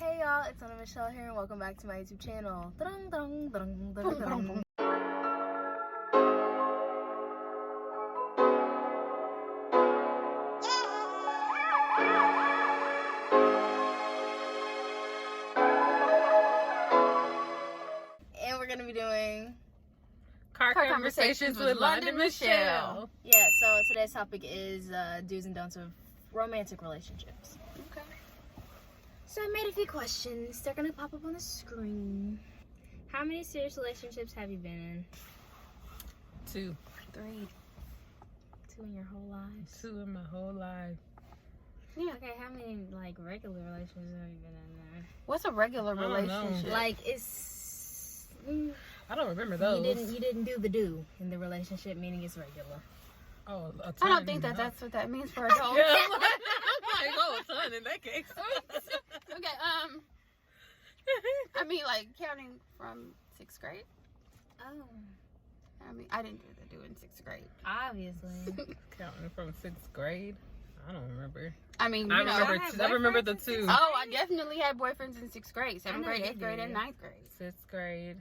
Hey y'all, it's Anna Michelle here and welcome back to my YouTube channel. And we're going to be doing Car Conversations with London Michelle. Yeah, so today's topic is do's and don'ts of romantic relationships. Okay. So I made a few questions. They're going to pop up on the screen. How many serious relationships have you been in? 2. 3. 2 in your whole life? 2 in my whole life. Yeah. Okay, how many like regular relationships have you been in there? What's a regular I don't know. relationship? Like it's I don't remember those. you didn't do the do in the relationship, meaning it's regular. Oh, a ton. I don't think that's what that means for adults. Yeah, I'm like, oh, a ton in that case. Okay, I mean, like, counting from 6th grade. Oh, I mean, I didn't do the do in 6th grade. obviously. Counting from 6th grade. I don't remember. I mean, I you know. remember the 2. Oh, I definitely had boyfriends in 6th grade, 7th know grade, you 8th grade, and did. 9th grade. 6th grade.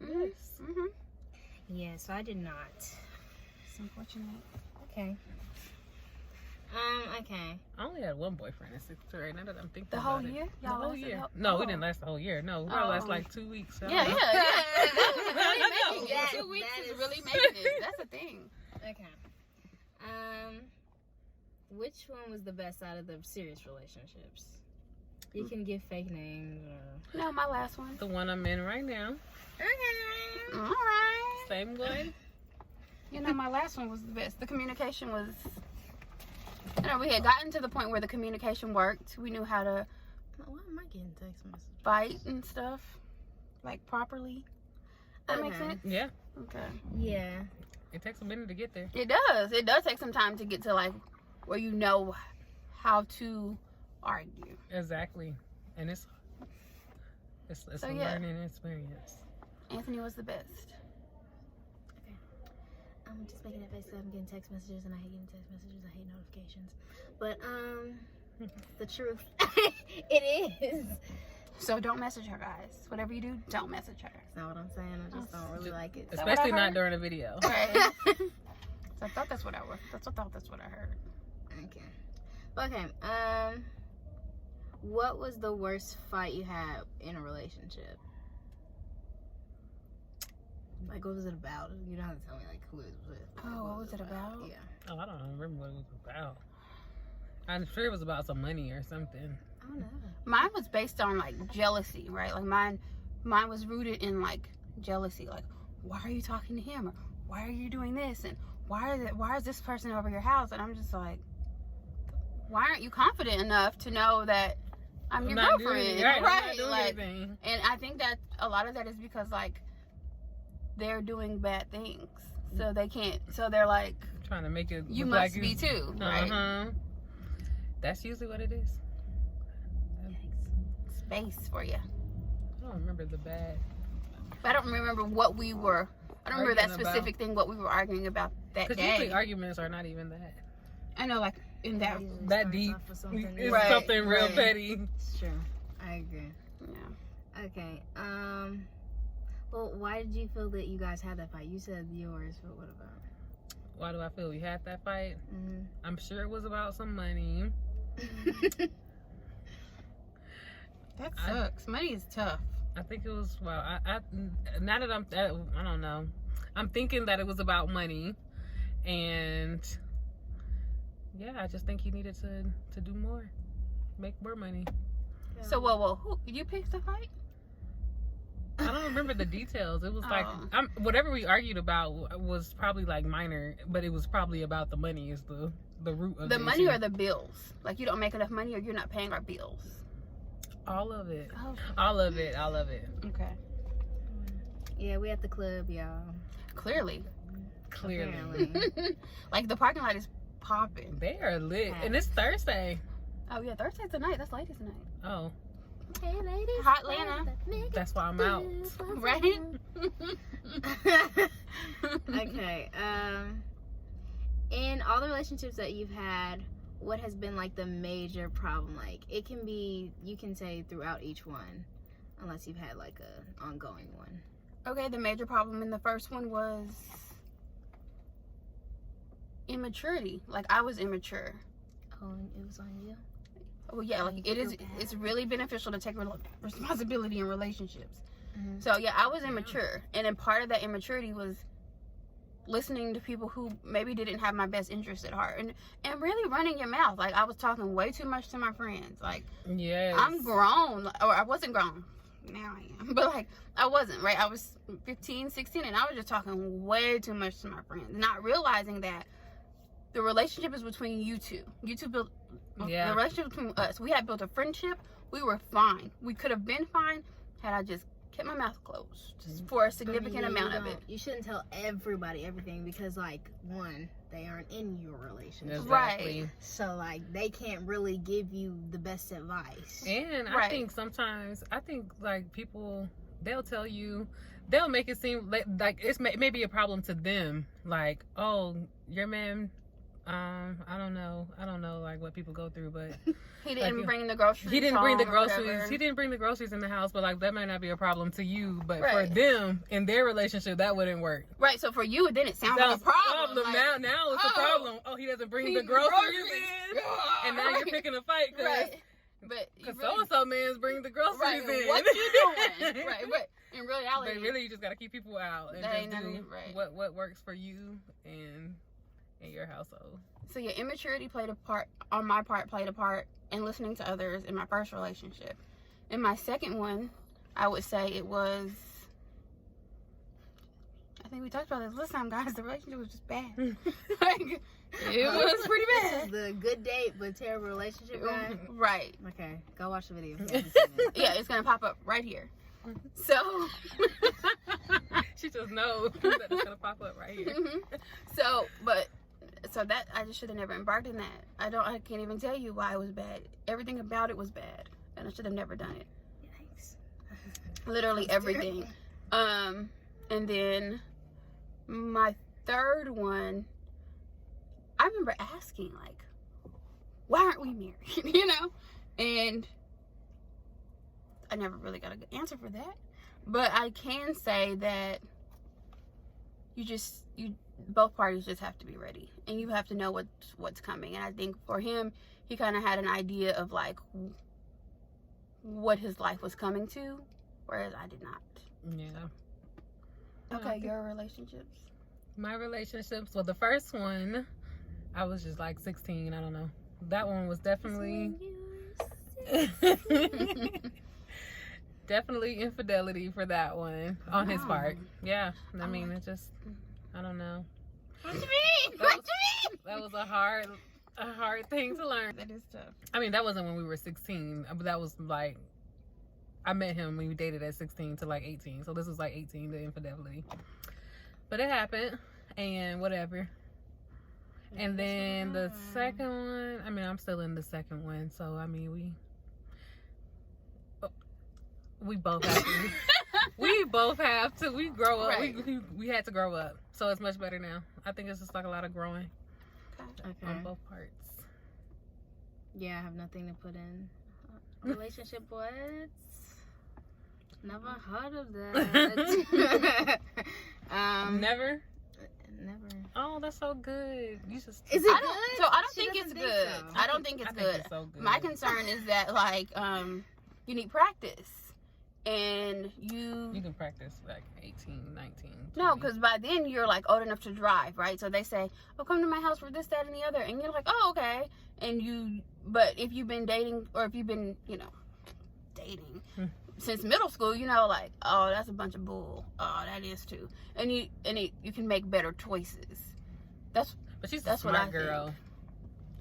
Mm-hmm. Yes. Mm-hmm. Yeah, so I did not. It's unfortunate. Okay. Okay. I only had one boyfriend in 6th grade. Now that I'm thinking The whole about year? it. The Y'all whole lasted year. the- No, we oh. didn't last the whole year. No, we probably last Oh. like 2 weeks. I Yeah, don't yeah, know. yeah. That's really I know. making it. That- 2 weeks that is is- really making it. That's the thing. Okay. Which one was the best out of the serious relationships? You can give fake names. Or... No, my last one. The one I'm in right now. Okay. All right. Same one. You know, my last one was the best. The communication was, you know, we had gotten to the point where the communication worked. We knew how to Why am I getting text messages? fight and stuff, like, properly. That makes Okay. sense? Yeah. Okay. Yeah. It takes a minute to get there. It does. It does take some time to get to, like, where you know how to argue. Exactly. And it's So, a yeah. learning experience. Anthony was the best. I'm just making that face because I'm getting text messages and I hate getting text messages. I hate notifications. But, the truth, it is. So don't message her, guys. Whatever you do, don't message her. That's not what I'm saying. I just don't really like it. that what Especially I not heard? during a video. Right. So I thought that's what I was. That's what I heard. Okay. What was the worst fight you had in a relationship? Like, what was it about? You don't have to tell me, like, who it was with. Oh, what was it about? Yeah. Oh, I don't remember what it was about. I'm sure it was about some money or something. I don't know. Mine was based on, like, jealousy, right? Like, mine was rooted in, like, jealousy. Like, why are you talking to him? Or why are you doing this? And why is this person over your house? And I'm just like, why aren't you confident enough to know that I'm your not girlfriend? doing, right, I'm Right. not doing Like, anything. and I think that a lot of that is because, like, they're doing bad things. So they can't, so they're like, Trying to make it you look must like be too, right? Uh-huh. That's usually what it is. Space for you. I don't remember the bad. But I don't remember what we were, I don't remember that Arguing specific thing, what we were arguing about that Because day. usually arguments are not even that. I know, like, in that, That deep. It's Right, something real right. petty. It's true. I agree. yeah. Okay. Well, why did you feel that you guys had that fight? You said yours, but what about? Why do I feel we had that fight? Mm-hmm. I'm sure it was about some money. That sucks. Money is tough. I think it was, well, now that I don't know. I'm thinking that it was about money. And yeah, I just think he needed to do more. Make more money. So, well, who, you picked the fight? I don't remember the details. It was like, Oh. whatever we argued about was probably like minor, but it was probably about the money is the root of The the money issue. or the bills? Like, you don't make enough money or you're not paying our bills? All of it. Oh. All of it. All of it. Okay. Yeah, we at the club, y'all. Clearly. Clearly. Apparently. Like, the parking lot is popping. They are lit. And it's Thursday. Oh, yeah, Thursday's the night. That's ladies' night. Oh, Hey, ladies. Hot Lana. that's why I'm out. Right? Okay. In all the relationships that you've had, what has been like the major problem? Like, it can be, you can say throughout each one, unless you've had like a ongoing one. Okay, the major problem in the first one was immaturity. Like, I was immature. Oh, and it was on you? Well, yeah, like it's really beneficial to take responsibility in relationships. Mm-hmm. So yeah, I was immature, and then part of that immaturity was listening to people who maybe didn't have my best interest at heart, and really running your mouth. Like, I was talking way too much to my friends. Like, yes, I'm grown, or I wasn't grown. Now I am, but like, I wasn't, right? I was 15, 16, and I was just talking way too much to my friends, not realizing that the relationship is between you two. You two built the relationship between us. We had built a friendship. We were fine. We could have been fine had I just kept my mouth closed just for a significant amount of it. You shouldn't tell everybody everything because, like, one, they aren't in your relationship. Exactly. Right. So, like, they can't really give you the best advice. And I think sometimes, like, people, they'll tell you, they'll make it seem like it's maybe a problem to them. Like, oh, your man, I don't know, like, what people go through, but he didn't bring the groceries. He didn't bring the groceries in the house, but like, that might not be a problem to you, but for them in their relationship, that wouldn't work. Right. So for you, it didn't sound like a problem. Like, now it's a problem. Oh, he doesn't bring the groceries in, and now you're picking a fight because so-and-so man's bringing the groceries in. What you doing? Right. But in reality, but really, you just gotta keep people out and just do what works for you and in your household. So yeah, immaturity played a part on my part, and listening to others in my first relationship. In my second one, I would say it was, I think we talked about this last time, guys, the relationship was just bad. Like, it was pretty bad. This is the good date but terrible relationship guy. Right. Okay, go watch the video. Yeah, it's gonna pop up right here. So she just knows that it's gonna pop up right here. So that I just should have never embarked in that. I can't even tell you why it was bad. Everything about it was bad, and I should have never done it. Yikes. Literally everything. And then my third one, I remember asking, like, why aren't we married? You know? And I never really got a good answer for that. But I can say that both parties just have to be ready, and you have to know what's coming. And I think for him, he kind of had an idea of like what his life was coming to, whereas I did not. Yeah. Okay, your relationships. My relationships. Well, the first one, I was just like 16. I don't know. That one was definitely definitely infidelity for that one on his part. Yeah. I mean, it just, I don't know. What do you mean? What do you mean? That was a hard thing to learn. That is tough. I mean, that wasn't when we were 16. But that was like, I met him when we dated at 16 to like 18. So this was like 18, the infidelity. But it happened, and whatever. And then the second one, I mean, I'm still in the second one. So, I mean, we both have to. We both have to. We grow up. Right. We had to grow up. So it's much better now. I think it's just like a lot of growing on both parts. Yeah, I have nothing to put in. Relationship what? Never heard of that. Never? Never. Oh, that's so good. You just Is it good? So I don't think it's good. I don't think it's good. It's so good. My concern is that like you need practice. And you can practice like 18, 19. 20. No, because by then you're like old enough to drive, right? So they say, oh, come to my house for this, that, and the other. And you're like, oh, okay. But if you've been dating, or if you've been, dating since middle school, like, oh, that's a bunch of bull. Oh, that is too. And you can make better choices. But she's a smart girl.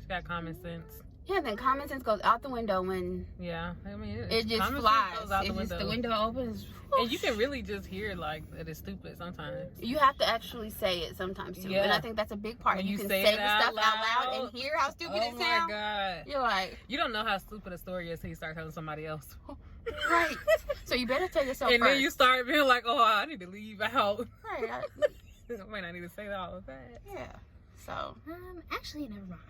She got common sense. Yeah, then common sense goes out the window when... Yeah, I mean... It just flies. The window opens. Whoosh. And you can really just hear, like, that it's stupid sometimes. You have to actually say it sometimes, too. Yeah. And I think that's a big part. When you can say the stuff out loud and hear how stupid it sounds. Oh, my God. You're like... You don't know how stupid a story is until you start telling somebody else. Right. So you better tell yourself and first. Then you start being like, oh, I need to leave out. Right. I might not need to say all of that. Yeah. So... Actually, never mind.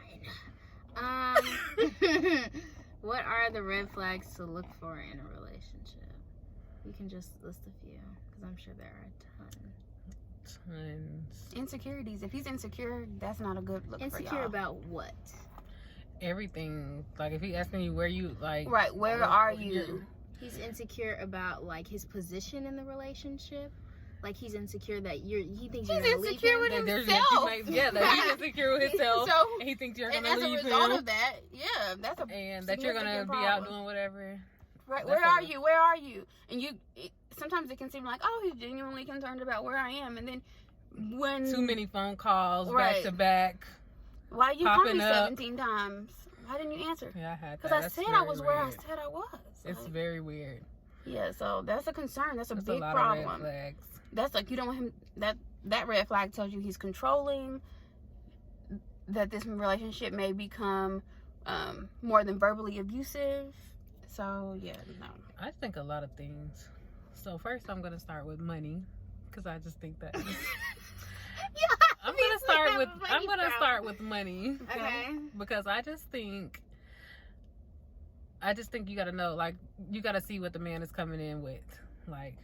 What are the red flags to look for in a relationship? You can just list a few, because I'm sure there are a ton. Tons. Insecurities. If he's insecure, that's not a good look for y'all. Insecure about what? Everything. Like, if he asking you where you, like... Right, where are you? He's insecure about, like, his position in the relationship. Like, he's insecure that he thinks you're gonna leave him. With That there's- himself. that he's insecure with himself. So, and he thinks you're and gonna as a leave result him. of that, yeah, that's a And that you're gonna significant be out problem. doing whatever. Right, That's where are a- you? Where are you? And sometimes it can seem like, oh, he's genuinely concerned about where I am, and then when Too many phone calls Right. back to back. why you called me popping up. 17 times? Why didn't you answer? Yeah, I had that. Because I That's said I very was where I weird. said I was. It's Like, very weird. yeah, so that's a concern. That's a That's big a lot problem. of red flags. That's like, you don't want him. That red flag tells you he's controlling. That this relationship may become more than verbally abusive. So yeah, no. I think a lot of things. So first, I'm gonna start with money, because I just think that. I'm gonna start with money. Okay. Because I just think you gotta know, like, you gotta see what the man is coming in with. Like,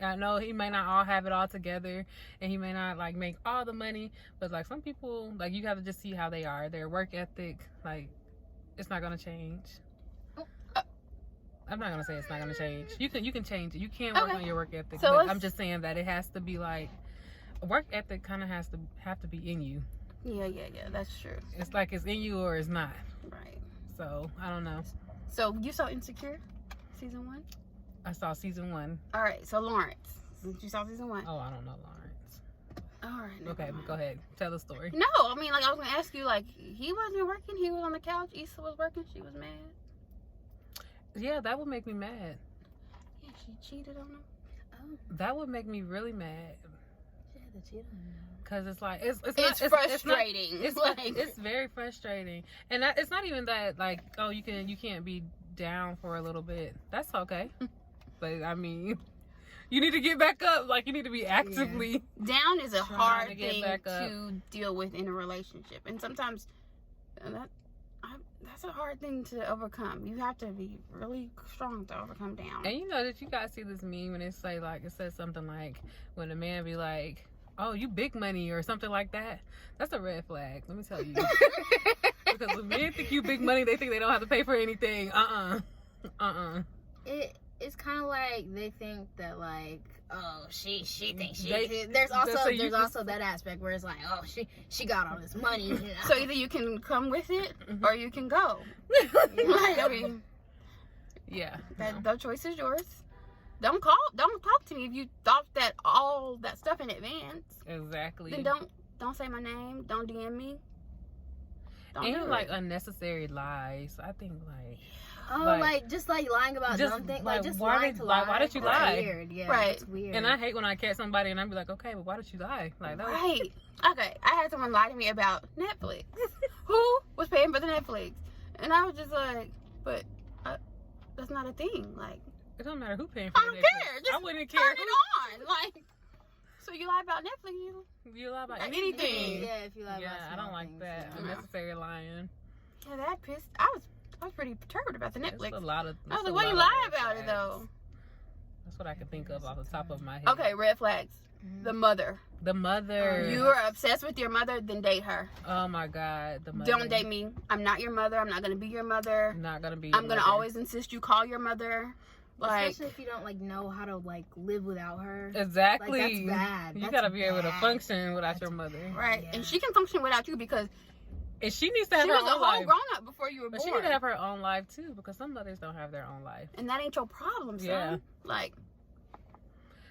I know he may not all have it all together, and he may not, like, make all the money, but, like, some people, like, you have to just see how they are. Their work ethic, like, it's not gonna change. I'm not gonna say it's not gonna change. You can change it. You can work on your work ethic. So but I'm just saying that it has to be, like, work ethic kind of have to be in you. Yeah, that's true. It's like it's in you or it's not. Right. So I don't know. So you saw Insecure, season 1? I saw season 1. All right. So Lawrence, you saw season 1. Oh, I don't know Lawrence. All right. never Okay, mind. go ahead. Tell the story. No, I mean, like, I was gonna ask you, like, he wasn't working. He was on the couch. Issa was working. She was mad. Yeah, that would make me mad. Yeah, she cheated on him. Oh, That would make me really mad. she had to cheat on him. Cause it's like it's frustrating. It's like, it's very frustrating, and it's not even that, like, oh, you can't be down for a little bit. That's okay, but I mean, you need to get back up. Like, you need to be actively down is a trying hard to get thing back up. to deal with in a relationship, and sometimes that's a hard thing to overcome. You have to be really strong to overcome down. And you know that you guys see this meme when it says something like, when a man be like, oh, you big money or something like that. That's a red flag. Let me tell you. Because when men think you big money, they think they don't have to pay for anything. It's kind of like they think that, like, oh, she thinks she. They- There's so also that aspect where it's like, oh, she got all this money. You know? So either you can come with it Mhm. or you can go. Like, I mean, Yeah. the choice is yours. Don't talk to me if you thought that all that stuff in advance. Exactly. Then don't say my name. Don't DM me. Don't do And it. like unnecessary lies. I think like Oh, like- just like lying about just, something, like, like just why lying did- to like, lie. why did you That's lie? Weird, yeah, Right. It's weird. and I hate when I catch somebody and I be like, okay, but why did you lie? Like that was, Right. Okay. I had someone lie to me about Netflix. Who was paying for the Netflix? And I was just like, but that's not a thing. Like, it don't matter who paying for I don't Netflix. care. Just I wouldn't care turn it on. Like, so you lie about Netflix? you lie about Like anything. Yeah, if you lie Yeah, about I don't small like things, that. yeah. Unnecessary lying. Yeah, that pissed. I was pretty perturbed about the Netflix. It's a lot of. I was it's like, a why you lot of lie red about it flags. though? That's what I can think of off the top of my head. Okay, red flags. Mhm. The mother. The mother. You are obsessed with your mother, then date her. Oh my God. The mother. Don't date me. I'm not your mother. I'm not gonna be your mother. I'm not gonna be. I'm your gonna mother. always insist you call your mother. Like, Especially if you don't like know how to like live without her. Exactly. Like, that's bad. You That's gotta be able to bad. function without your mother. right? Yeah. And she can function without you because And she needs to have she her was a own whole life. grown up before you were But born. she need to have her own life too, because some mothers don't have their own life. And that ain't your problem, son. Yeah. Like,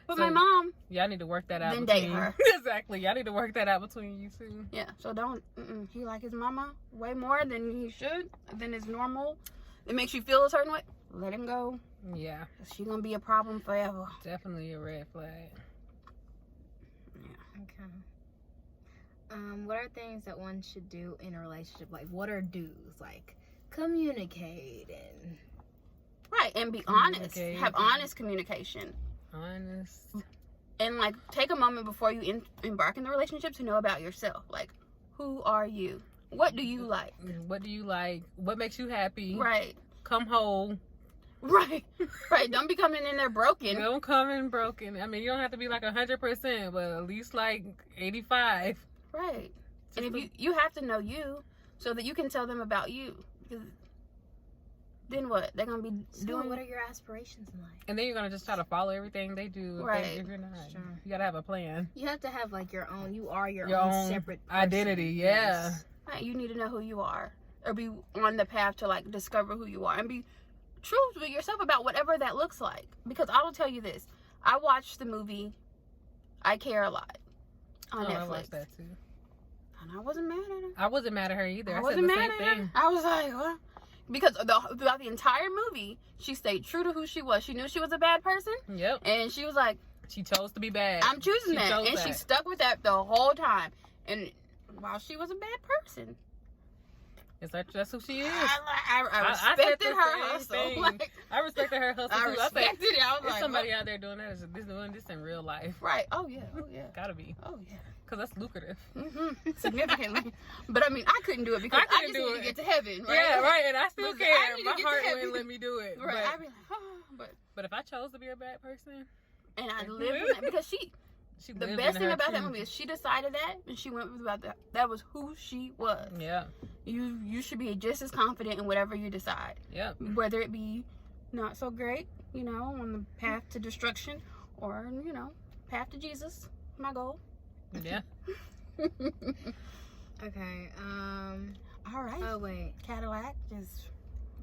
but So- my mom, Y'all need to work that out. Then date between, her. Exactly. Y'all need to work that out between you two. yeah. So don't. He like his mama way more than he should, than is normal. It makes you feel a certain way. Let him go. Yeah, She gonna be a problem forever. definitely a red flag. Okay. What are things that one should do in a relationship? Like, what are do's? Like, communicate and Right, and be honest. Communicate. Have honest communication. Honest. And like take a moment before you embark in the relationship to know about yourself. Like, who are you? What do you like? What do you like? What makes you happy? Right. Come whole. Right. Right. Don't be coming in there broken. Don't come in broken. I mean, you don't have to be like 100%, but at least like 85. Right. And if you have to know you so that you can tell them about you. Because then what? They're going to be doing... What are your aspirations in life? And then you're going to just try to follow everything they do. Right. If you're not. Sure. You got to have a plan. You have to have like your own. You are your Your own own separate identity, person. yeah. Yes. Right, you need to know who you are. Or be on the path to, like, discover who you are. And be true with yourself about whatever that looks like. Because I will tell you this. I watched the movie I Care a Lot on Netflix. I watched that too. And I wasn't mad at her. I wasn't mad at her either. I I wasn't said the mad same at her. thing. I was like, what? Because throughout the entire movie, she stayed true to who she was. She knew she was a bad person. Yep. And she was like, She chose to be bad. I'm choosing She that. chose And that. she stuck with that the whole time. And while she was a bad person, That's who she is. I said respected the her same hustle. thing. Like, I respected her hustle I too. I said, respected it. I was there's like, somebody what? out there doing that. Doing this in real life. Right. Oh, yeah. Oh, yeah. Gotta be. Oh, yeah. Because that's lucrative. Significantly. But I mean, I couldn't do it because I just need to get to heaven, right? Yeah, right. And I still Listen, I can't. need to My get to heart heaven. wouldn't let me do it. Right. But, I'd be like, oh, but if I chose to be a bad person, and I lived in that because the lived best in thing her about that truth. movie is she decided that and she went with about that. That was who she was. Yeah. You should be just as confident in whatever you decide. Yep. Whether it be not so great, on the path to destruction, or, path to Jesus. My goal. Yeah. Okay. All right. Oh wait. Cadillac just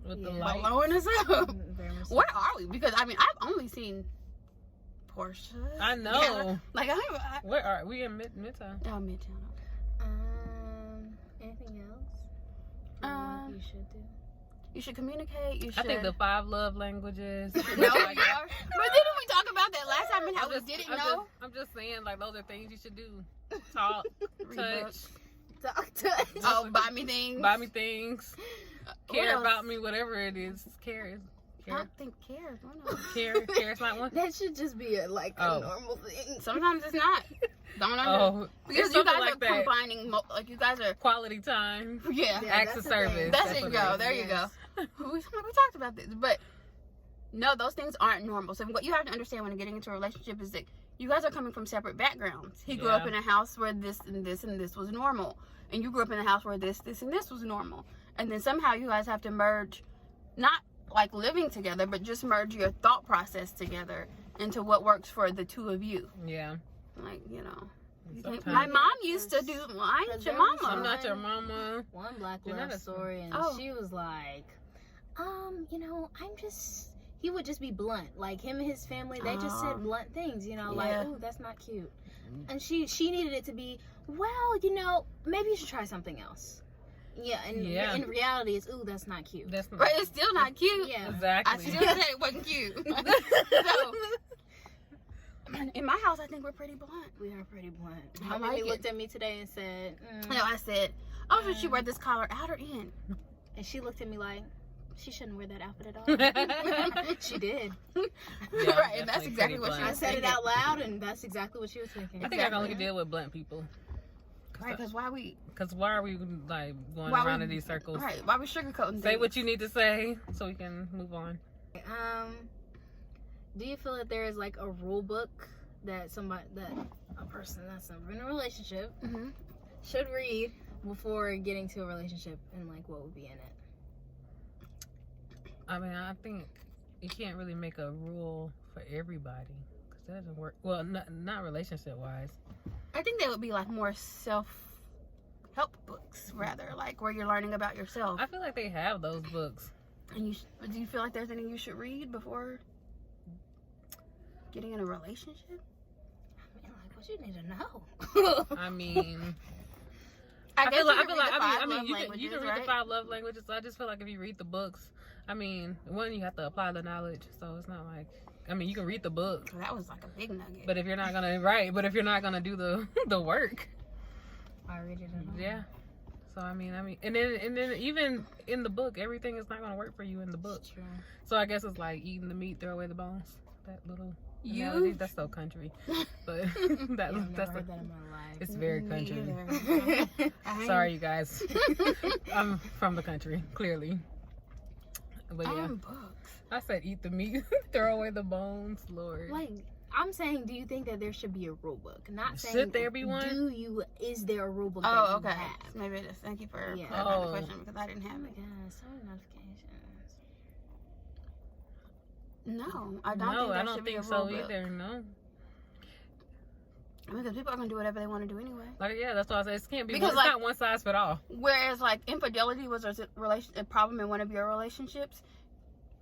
With the light. blowing us up. Very much so. Where are we? Because I've only seen Porsche. I know. Like Where are we in Midtown? Oh, Midtown. Anything else? Um, You should do. You should communicate. You should. I think the 5 love languages. No, you are. But didn't we talk about that last time and how we didn't know? I'm just saying, like, those are things you should do. Talk, Read touch, books. Talk to us. Oh, buy me things. buy me things, What care else? about me, whatever it is. Care. I don't think cares. Why not? Care's not one. That should just be a normal thing. Sometimes it's not. Don't know. Oh, Because it's you guys something are like that. combining, you guys are, Quality time, yeah. acts that's of the thing. service. That's what it, it go. is. There you go. We talked about this, but no, those things aren't normal. So what you have to understand when getting into a relationship is that you guys are coming from separate backgrounds. He grew up Yeah. in a house where this and this and this was normal, and you grew up in a house where this and this was normal. And then somehow you guys have to merge, not like living together, but just merge your thought process together into what works for the two of you. Yeah. Like, you Sometimes- my mom used to do, well, I ain't your Because mama. I'm not your mama. One black You're love not a- story, and Oh. she was like, he would just be blunt. Like him and his family, they just said blunt things, like, Yeah. ooh, that's not cute. And she needed it to be, well, maybe you should try something else. Yeah, and Yeah. in reality, it's, ooh, that's not cute. That's not But it's still not cute. Yeah. exactly. I still said it wasn't cute. So, in my house, I think we're pretty blunt. We are pretty blunt. I My like mommy it. looked at me today and said, No, I said, oh, should she wear this collar out or in? and she looked at me like, she shouldn't wear that outfit at all. She did. Yeah, Right, and that's definitely exactly pretty what she blunt. I was said it thinking. out loud, and that's exactly what she was thinking. I think I can only Exactly. deal with blunt people. Right, because why we Why are we like going Why around we- in these circles? right? Why we sugarcoating? Say things? what you need to say so we can move on. Do you feel that there is like a rule book that a person that's in a relationship Mhm. should read before getting to a relationship, and like what would be in it? I mean, I think you can't really make a rule for everybody because that doesn't work. Well, not relationship wise. I think that would be like more self-help books, rather, like where you're learning about yourself. I feel like they have those books. And do you feel like there's anything you should read before getting in a relationship? I mean, like what you need to know. I mean, I guess feel like, you can read the five I mean, love you can read languages, the 5 love languages. So I just feel like if you read the books, I mean, one, you have to apply the knowledge. So it's not like, I mean, you can read the book, right? That was like a big nugget. but if you're not gonna do the work, I read it in yeah. So I mean, and then even in the book, everything is not gonna work for you in the book. True. So I guess it's like eating the meat, throw away the bones. That little You. That's so country. But that, Yeah, I've that's never heard that in my life. it's very Me country. either. I Sorry, you guys. I'm from the country, clearly. But yeah, Books. I said eat the meat, throw away the bones, Lord. Like, I'm saying, do you think that there should be a rule book? Not saying Should there be one? Is there a rule book? Oh, that okay. you have? Maybe it is. Thank you for Yeah. clarifying the Oh. question because I didn't Oh have my it. god, so many notifications. No, I don't No, think there I don't should be think a so rule book. either. No. Because people are gonna do whatever they want to do anyway. Like, yeah, that's why I said it can't be. Because, It's like- not one size fit all. Whereas like infidelity was a problem in one of your relationships.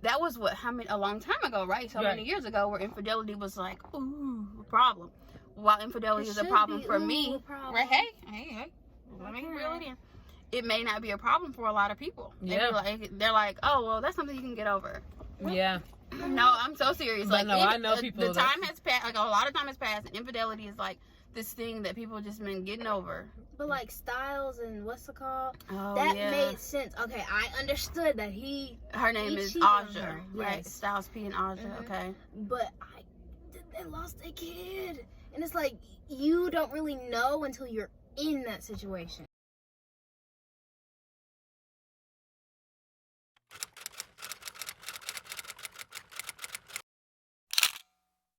That was a long time ago, right? So many years ago, where infidelity was like, ooh, a problem. While infidelity It is a should problem be, for ooh, me, a problem. right? Hey, let me reel it in. It may not be a problem for a lot of people. Yeah. They're like, oh, well, that's something you can get over. Yeah. No, I'm so serious. But Like, no, I know people The that- time has passed. Like, a lot of time has passed, and infidelity is like this thing that people just been getting over. But like Styles and what's it called? Oh, That yeah. made sense. Okay, I understood that Her name he is cheated on Aja, her, right? yes. Styles P and Aja. Mhm. Okay. but they lost a kid, and it's like you don't really know until you're in that situation.